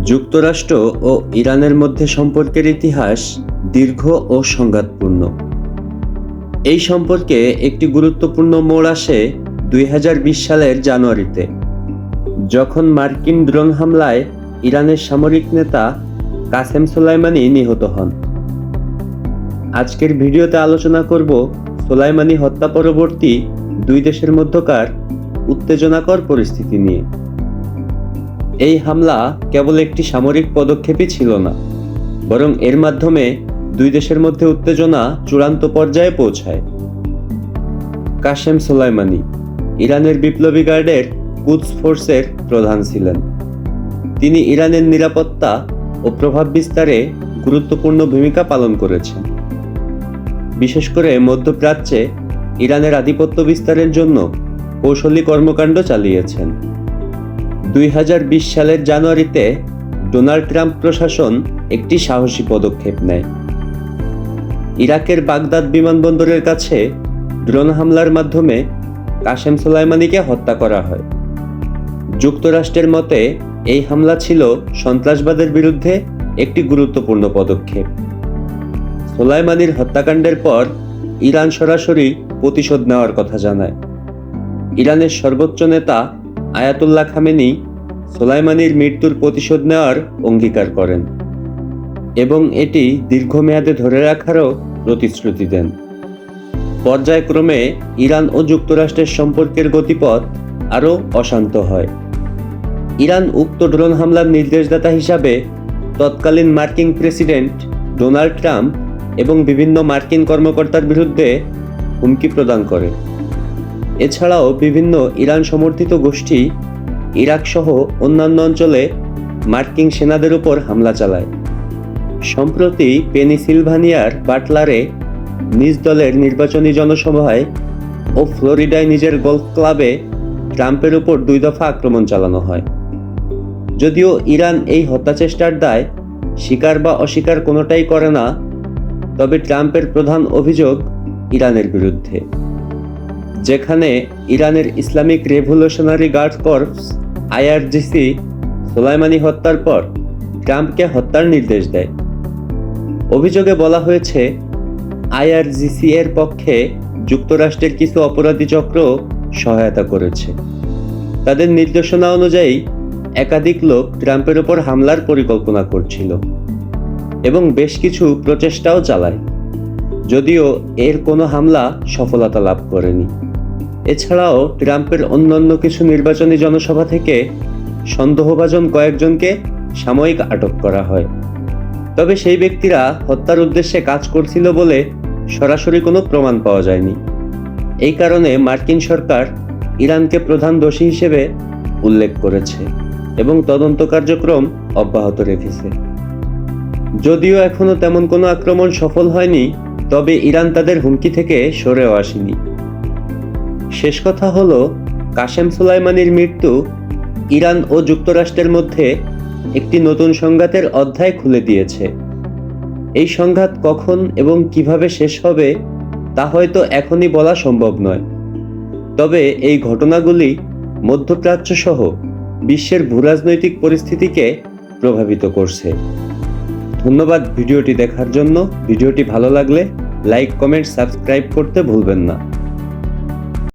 যুক্তরাষ্ট্র ও ইরানের মধ্যে সম্পর্কের ইতিহাস দীর্ঘ ও সংঘাতপূর্ণ। এই সম্পর্কে একটি গুরুত্বপূর্ণ মোড় আসে 2020 সালের জানুয়ারিতে, যখন মার্কিন ড্রোন হামলায় ইরানের সামরিক নেতা কাসেম সোলাইমানি নিহত হন। আজকের ভিডিওতে আলোচনা করব সোলাইমানি হত্যা পরবর্তী দুই দেশের মধ্যকার উত্তেজনাকর পরিস্থিতি নিয়ে। এই হামলা কেবল একটি সামরিক পদক্ষেপই ছিল না, বরং এর মাধ্যমে দুই দেশের মধ্যে উত্তেজনা চূড়ান্ত পর্যায়ে পৌঁছায়। কাসেম সোলাইমানি ইরানের বিপ্লবী গার্ডের কুদস ফোর্সের প্রধান ছিলেন। তিনি ইরানের নিরাপত্তা ও প্রভাব বিস্তারে গুরুত্বপূর্ণ ভূমিকা পালন করেছেন। বিশেষ করে মধ্যপ্রাচ্যে ইরানের আধিপত্য বিস্তারের জন্য কৌশলী কর্মকাণ্ড চালিয়েছেন। 2020 সালের জানুয়ারিতে ডোনাল্ড ট্রাম্প প্রশাসন একটি সাহসী পদক্ষেপ নেয়। ইরাকের বাগদাদ বিমানবন্দরের কাছে ড্রোন হামলার মাধ্যমে কাসেম সোলাইমানিকে হত্যা করা হয়। যুক্তরাষ্ট্রের মতে এই হামলা ছিল সন্ত্রাসবাদের বিরুদ্ধে একটি গুরুত্বপূর্ণ পদক্ষেপ। সোলাইমানির হত্যাকাণ্ডের পর ইরান সরাসরি প্রতিশোধ নেওয়ার কথা জানায়। ইরানের সর্বোচ্চ নেতা আয়াতুল্লাহ খামেনি সোলাইমানির মৃত্যুর প্রতিশোধ নেওয়ার অঙ্গীকার করেন এবং এটি দীর্ঘমেয়াদে ধরে রাখারও প্রতিশ্রুতি দেন। পর্যায়ক্রমে ইরান ও যুক্তরাষ্ট্রের সম্পর্কের গতিপথ আরও অশান্ত হয়। ইরান উক্ত ড্রোন হামলার নির্দেশদাতা হিসাবে তৎকালীন মার্কিন প্রেসিডেন্ট ডোনাল্ড ট্রাম্প এবং বিভিন্ন মার্কিন কর্মকর্তার বিরুদ্ধে হুমকি প্রদান করে। এছাড়াও বিভিন্ন ইরান সমর্থিত গোষ্ঠী ইরাক সহ অন্যান্য অঞ্চলে মার্কিন সেনাদের উপর হামলা চালায়। সম্প্রতি পেনিসিলভানিয়ার বাটলারে নিজ দলের নির্বাচনী জনসভায় ও ফ্লোরিডায় নিজের গলফ ক্লাবে ট্রাম্পের উপর 2 দফা আক্রমণ চালানো হয়। যদিও ইরান এই হত্যাচেষ্টার দায় স্বীকার বা অস্বীকার কোনোটাই করে না, তবে ট্রাম্পের প্রধান অভিযোগ ইরানের বিরুদ্ধে, যেখানে ইরানের Islamic Revolutionary Guard Corps IRGC Soleimani হত্যার পর ট্রাম্পকে হত্যার নির্দেশ দেয়। অভিযোগে বলা হয়েছে IRGC এর পক্ষে যুক্তরাষ্ট্রের কিছু অপরাধী চক্র সহায়তা করেছে। তাদের নির্দেশনা অনুযায়ী একাধিক লোক ট্রাম্পের উপর হামলার পরিকল্পনা করছিল এবং বেশ কিছু প্রচেষ্টাও চালায়, যদিও এর কোনো হামলা সফলতা লাভ করেনি। এছাড়াও ট্রাম্পের অন্যান্য কিছু নির্বাচনী জনসভা থেকে সন্দেহভাজন কয়েকজনকে সাময়িক আটক করা হয়, তবে সেই ব্যক্তিরা হত্যার উদ্দেশ্যে কাজ করছিল বলে সরাসরি কোনো প্রমাণ পাওয়া যায়নি। এই কারণে মার্কিন সরকার ইরানকে প্রধান দোষী হিসেবে উল্লেখ করেছে এবং তদন্ত কার্যক্রম অব্যাহত রেখেছে। যদিও এখনো তেমন কোনো আক্রমণ সফল হয়নি, তবে ইরান তাদের হুমকি থেকে সরেও আসেনি। শেষ কথা হলো, কাসেম সোলাইমানির মৃত্যু ইরান ও যুক্তরাষ্ট্রের মধ্যে একটি নতুন সংঘাতের অধ্যায় খুলে দিয়েছে। এই সংঘাত কখন এবং কিভাবে শেষ হবে তা হয়তো এখনই বলা সম্ভব নয়, তবে এই ঘটনাগুলি মধ্যপ্রাচ্য সহ বিশ্বের ভূরাজনৈতিক পরিস্থিতিকে প্রভাবিত করছে। ধন্যবাদ ভিডিওটি দেখার জন্য। ভিডিওটি ভালো লাগলে লাইক, কমেন্ট, সাবস্ক্রাইব করতে ভুলবেন না।